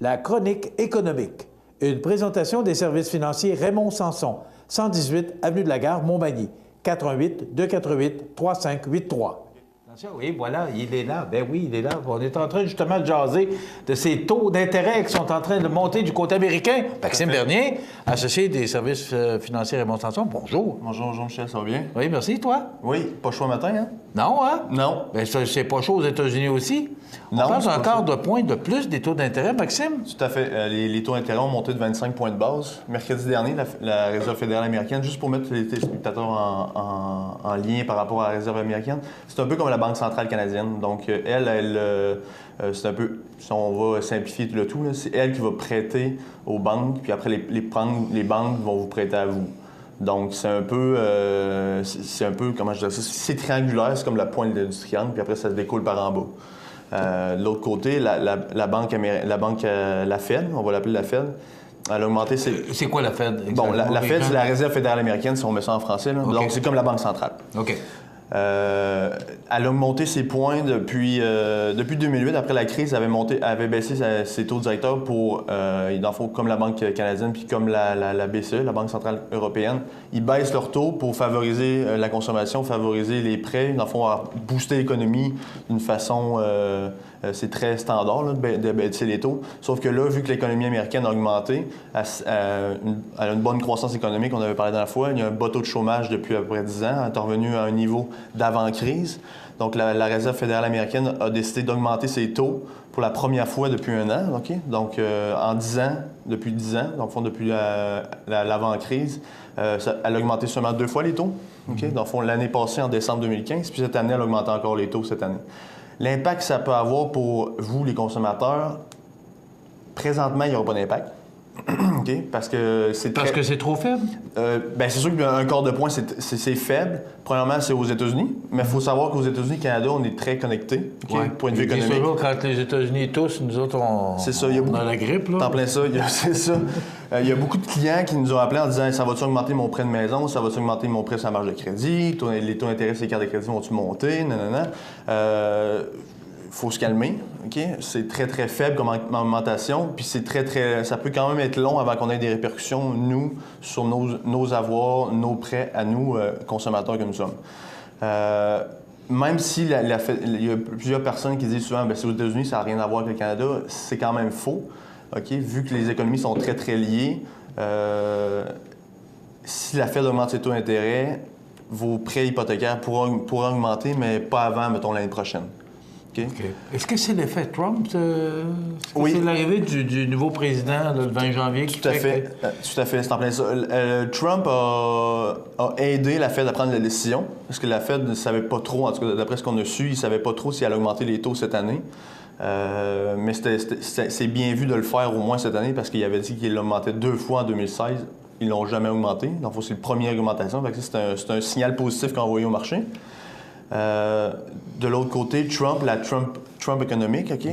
La chronique économique. Une présentation des services financiers Raymond Sanson, 118 Avenue de la Gare, Montmagny, 418-248-3583. Oui, voilà, il est là. Ben oui, il est là. On est en train justement de jaser de ces taux d'intérêt qui sont en train de monter du côté américain. Maxime Bernier, associé des services financiers Raymond Sanson. Bonjour. Bonjour, Jean-Michel, ça va bien? Oui, merci. Toi? Oui, pas chaud matin, hein? Non, hein? Non. Bien, c'est pas chaud aux États-Unis aussi. On Non, parle c'est pas encore chaud. de points de plus des taux d'intérêt, Maxime? Tout à fait. Les taux d'intérêt ont monté de 25 points de base. Mercredi dernier, la Réserve fédérale américaine, juste pour mettre les téléspectateurs en lien par rapport à la Réserve américaine, c'est un peu comme la Banque centrale canadienne. Donc, c'est un peu, si on va simplifier le tout, c'est elle qui va prêter aux banques, puis après, les banques vont vous prêter à vous. Donc, c'est un peu, comment je dirais ça, c'est triangulaire, c'est comme la pointe du triangle, puis après, ça se découle par en bas. De l'autre côté, la Fed, on va l'appeler la Fed, elle a augmenté ses... C'est quoi la Fed? Bon, la Fed, c'est la Réserve fédérale américaine, si on met ça en français. Là. Okay. Donc, c'est comme la Banque centrale. OK. Elle a augmenté ses points depuis 2008. Après la crise, elle avait baissé ses taux directeurs pour, dans le fond, comme la Banque canadienne puis comme la BCE, la Banque centrale européenne. Ils baissent leurs taux pour favoriser la consommation, favoriser les prêts, dans le fond, booster l'économie d'une façon... c'est très standard là, de baisser les taux. Sauf que là, vu que l'économie américaine a augmenté, elle a une bonne croissance économique, on avait parlé dans la fois. Il y a un bas taux de chômage depuis à peu près 10 ans. Elle est revenue à un niveau d'avant-crise. Donc, la Réserve fédérale américaine a décidé d'augmenter ses taux pour la première fois depuis un an. Okay? Donc, en 10 ans, depuis 10 ans, dans le fond, depuis l'avant-crise, elle a augmenté seulement 2 fois les taux. Okay? Dans le fond, l'année passée, en décembre 2015, puis cette année, elle a augmenté encore les taux cette année. L'impact que ça peut avoir pour vous, les consommateurs, présentement, il n'y aura pas d'impact. Okay? Parce que c'est trop faible? Bien, c'est sûr qu'un quart de point, c'est faible. Premièrement, c'est aux États-Unis. Mais il faut savoir qu'aux États-Unis et Canada, on est très connectés, okay? Ouais. Point de vue économique. C'est sûr, quand les États-Unis toussent, nous autres, on a la grippe. Là. T'en plein ça. C'est ça. Il y a beaucoup de clients qui nous ont appelés en disant « Ça va-tu augmenter mon prêt de maison? Ça va-tu augmenter mon prêt sur la marge de crédit? Les taux d'intérêt sur les cartes de crédit vont-tu monter? » Faut se calmer, OK? C'est très, très faible comme augmentation, puis ça peut quand même être long avant qu'on ait des répercussions, nous, sur nos avoirs, nos prêts à nous, consommateurs que nous sommes. Même si il y a plusieurs personnes qui disent souvent « c'est aux États-Unis, ça n'a rien à voir avec le Canada », c'est quand même faux, OK? Vu que les économies sont très, très liées, si la Fed augmente ses taux d'intérêt, vos prêts hypothécaires pourront augmenter, mais pas avant, mettons, l'année prochaine. Okay. Okay. Est-ce que c'est l'effet Trump? Oui. C'est l'arrivée du nouveau président le 20 janvier qui Tout à fait. C'est en plein ça. Trump a aidé la Fed à prendre la décision, parce que la Fed ne savait pas trop, en tout cas d'après ce qu'on a su, il ne savait pas trop si elle allait augmenter les taux cette année. Mais c'est bien vu de le faire au moins cette année, parce qu'il avait dit qu'il l'augmentait 2 fois en 2016. Ils ne l'ont jamais augmenté. Donc, c'est la première augmentation. C'est un signal positif qu'on a envoyé au marché. De l'autre côté, la Trump économique, OK,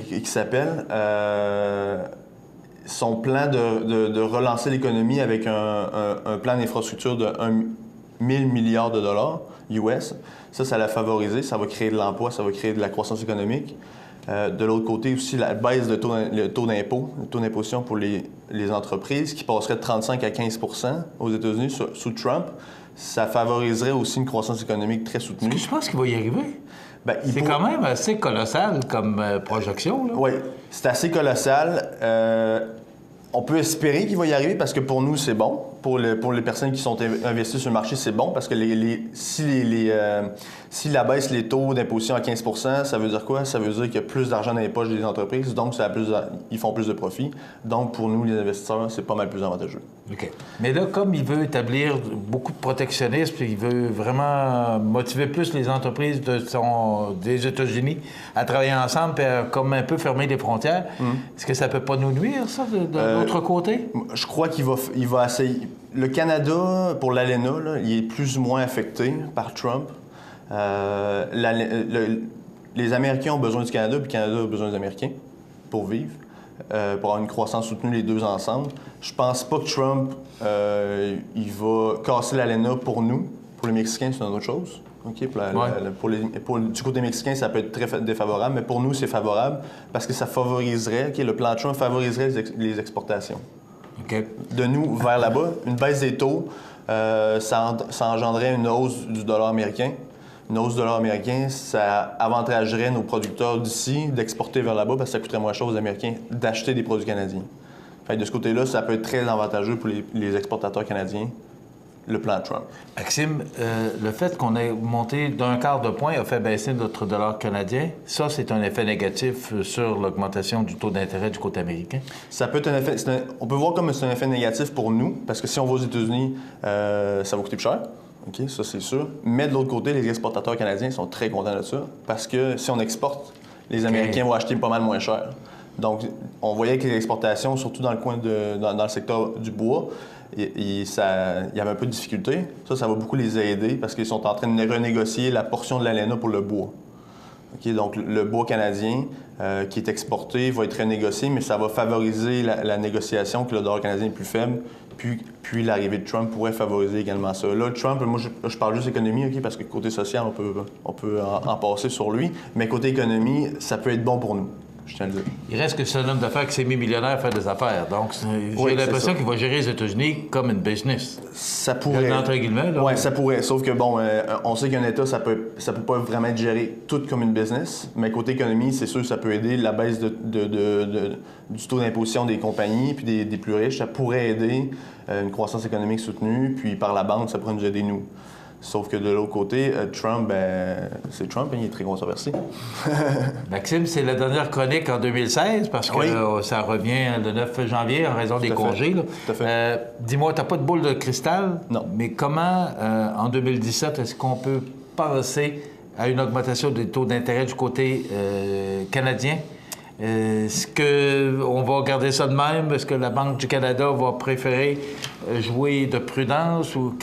qui s'appelle, son plan de relancer l'économie avec un plan d'infrastructure de 1000 milliards de dollars US, ça l'a favorisé, ça va créer de l'emploi, ça va créer de la croissance économique. De l'autre côté aussi, la baisse de le taux d'impôt, le taux d'imposition pour les entreprises qui passerait de 35 à 15 % aux États-Unis sous Trump, ça favoriserait aussi une croissance économique très soutenue. Est-ce que je pense qu'il va y arriver? C'est quand même assez colossal comme projection. Oui, c'est assez colossal. On peut espérer qu'il va y arriver parce que pour nous, c'est bon. Pour les personnes qui sont investies sur le marché, c'est bon parce que si la baisse les taux d'imposition à 15 %, ça veut dire quoi? Ça veut dire qu'il y a plus d'argent dans les poches des entreprises, donc ils font plus de profit. Donc, pour nous, les investisseurs, c'est pas mal plus avantageux. OK. Mais là, comme il veut établir beaucoup de protectionnisme, il veut vraiment motiver plus les entreprises des États-Unis à travailler ensemble et à comme un peu fermer les frontières, est-ce que ça peut pas nous nuire, ça, de l'autre côté? Je crois qu'il va essayer. Le Canada, pour l'ALENA, il est plus ou moins affecté par Trump. Les Américains ont besoin du Canada, puis le Canada a besoin des Américains pour vivre, pour avoir une croissance soutenue les deux ensemble. Je pense pas que Trump il va casser l'ALENA pour nous. Pour les Mexicains, c'est une autre chose. OK? Du côté mexicain, ça peut être très défavorable, mais pour nous, c'est favorable parce que ça favoriserait, OK, le plan de Trump favoriserait les exportations. OK. De nous vers là-bas, une baisse des taux, ça engendrerait une hausse du dollar américain. Une hausse du dollar américain, ça avantagerait nos producteurs d'ici d'exporter vers là-bas parce que ça coûterait moins cher aux Américains d'acheter des produits canadiens. Fait, de ce côté-là, ça peut être très avantageux pour les exportateurs canadiens, le plan Trump. Maxime, le fait qu'on ait monté d'un quart de point a fait baisser notre dollar canadien. Ça, c'est un effet négatif sur l'augmentation du taux d'intérêt du côté américain? Ça peut être un effet... on peut voir comme c'est un effet négatif pour nous parce que si on va aux États-Unis, ça va coûter plus cher. OK, ça, c'est sûr. Mais de l'autre côté, les exportateurs canadiens sont très contents de ça parce que si on exporte, les Américains vont acheter pas mal moins cher. Donc, on voyait que les exportations, surtout dans le coin dans le secteur du bois, il y avait un peu de difficulté. Ça va beaucoup les aider parce qu'ils sont en train de renégocier la portion de l'ALENA pour le bois. OK, donc, le bois canadien qui est exporté va être renégocié, mais ça va favoriser la négociation que le dollar canadien est plus faible. Puis l'arrivée de Trump pourrait favoriser également ça. Là, Trump, moi, je parle juste économie, OK, parce que côté social, on peut en passer sur lui. Mais côté économie, ça peut être bon pour nous, je tiens à le dire. Il reste que c'est un homme d'affaires qui s'est mis millionnaire à faire des affaires. Donc, j'ai l'impression qu'il va gérer les États-Unis comme une business. Ça pourrait. Entre guillemets, là. Oui, ça pourrait. Sauf que, bon, on sait qu'un État, ça peut pas vraiment être géré tout comme une business. Mais côté économie, c'est sûr que ça peut aider. La baisse du taux d'imposition des compagnies puis des plus riches, ça pourrait aider une croissance économique soutenue. Puis par la banque, ça pourrait nous aider, nous. Sauf que de l'autre côté, Trump, c'est Trump, il est très controversé. Maxime, c'est la dernière chronique en 2016 parce que ça revient le 9 janvier en raison des congés. Là. Tout à fait. Dis-moi, tu n'as pas de boule de cristal? Non. Mais comment, en 2017, est-ce qu'on peut penser à une augmentation des taux d'intérêt du côté canadien? Est-ce qu'on va garder ça de même? Est-ce que la Banque du Canada va préférer jouer de prudence? Ou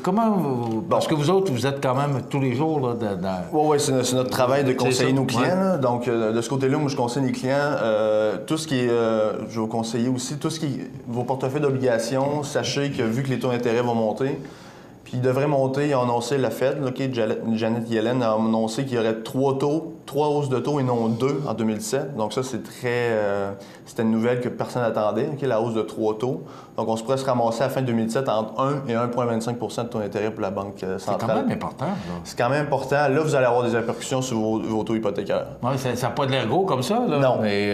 comment... Parce que vous autres, vous êtes quand même tous les jours là, dans... Oui, c'est notre travail de conseiller nos clients. Ouais. Donc, de ce côté-là, moi, je conseille les clients. Tout ce qui est... je vais vous conseiller aussi, tout ce qui est vos portefeuilles d'obligations, sachez que vu que les taux d'intérêt vont monter, puis ils devraient monter, ils ont annoncé la Fed, là, Janet Yellen a annoncé qu'il y aurait 3 hausses de taux et non 2 en 2017. Donc ça, c'était une nouvelle que personne n'attendait, la hausse de 3 taux. Donc on se pourrait se ramasser à la fin 2017 entre 1 et 1,25 de taux d'intérêt pour la Banque centrale. C'est quand même important. C'est quand même important. Là, vous allez avoir des répercussions sur vos taux hypothécaires. Oui, ça n'a pas de l'air gros comme ça. Là. Non. Mais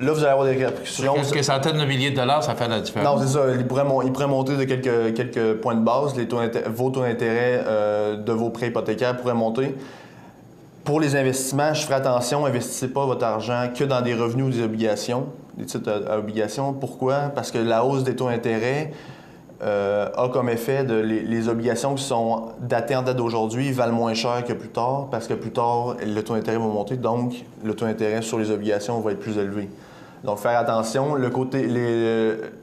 là, vous allez avoir des répercussions. Quelques centaines de milliers de dollars, ça fait la différence. Non, c'est ça. Il pourrait monter de quelques points de base. Vos taux d'intérêt de vos prêts hypothécaires pourraient monter. Pour les investissements, je ferai attention, investissez pas votre argent que dans des revenus ou des obligations, des titres à obligations. Pourquoi? Parce que la hausse des taux d'intérêt a comme effet les obligations qui sont datées en date d'aujourd'hui valent moins cher que plus tard, parce que plus tard, le taux d'intérêt va monter, donc le taux d'intérêt sur les obligations va être plus élevé. Donc, faire attention. Le côté,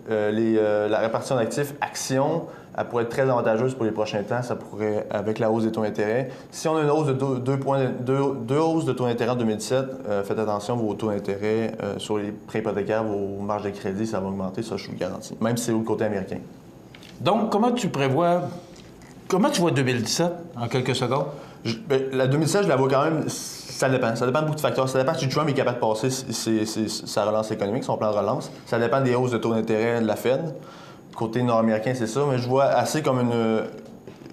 la répartition d'actifs, actions, elle pourrait être très avantageuse pour les prochains temps. Ça pourrait, avec la hausse des taux d'intérêt. Si on a une hausse de deux hausses de taux d'intérêt en 2017, faites attention, vos taux d'intérêt sur les prêts hypothécaires, vos marges de crédit, ça va augmenter, ça, je vous le garantis. Même si c'est au côté américain. Donc, comment tu vois 2017, en quelques secondes? La 2017, je la vois quand même... Ça dépend. Ça dépend de beaucoup de facteurs. Ça dépend si Trump est capable de passer sa relance économique, son plan de relance. Ça dépend des hausses de taux d'intérêt de la Fed. Côté nord-américain, c'est ça. Mais je vois assez comme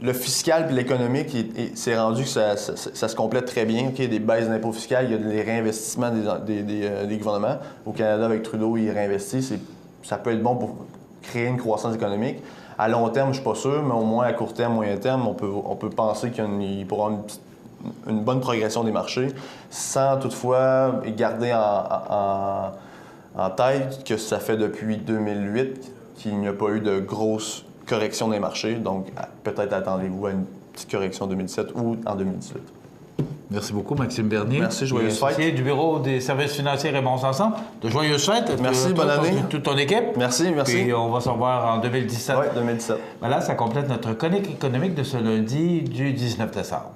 le fiscal et l'économique, c'est rendu que ça se complète très bien. Okay? Des baisses d'impôts fiscaux, il y a des réinvestissements des gouvernements. Au Canada, avec Trudeau, il réinvestit. Ça peut être bon pour créer une croissance économique. À long terme, je ne suis pas sûr, mais au moins à court terme, moyen terme, on peut penser qu'il pourra avoir une bonne progression des marchés, sans toutefois garder en tête que ça fait depuis 2008 qu'il n'y a pas eu de grosse correction des marchés. Donc, peut-être attendez-vous à une petite correction en 2017 ou en 2018. Merci beaucoup, Maxime Bernier. Merci, joyeuses fêtes. Du Bureau des services financiers Raymond Sanson. De joyeuses fêtes. Merci, bonne année. Toute ton équipe. Merci. Puis on va se revoir en 2017. Oui, 2017. Voilà, ça complète notre chronique économique de ce lundi du 19 décembre.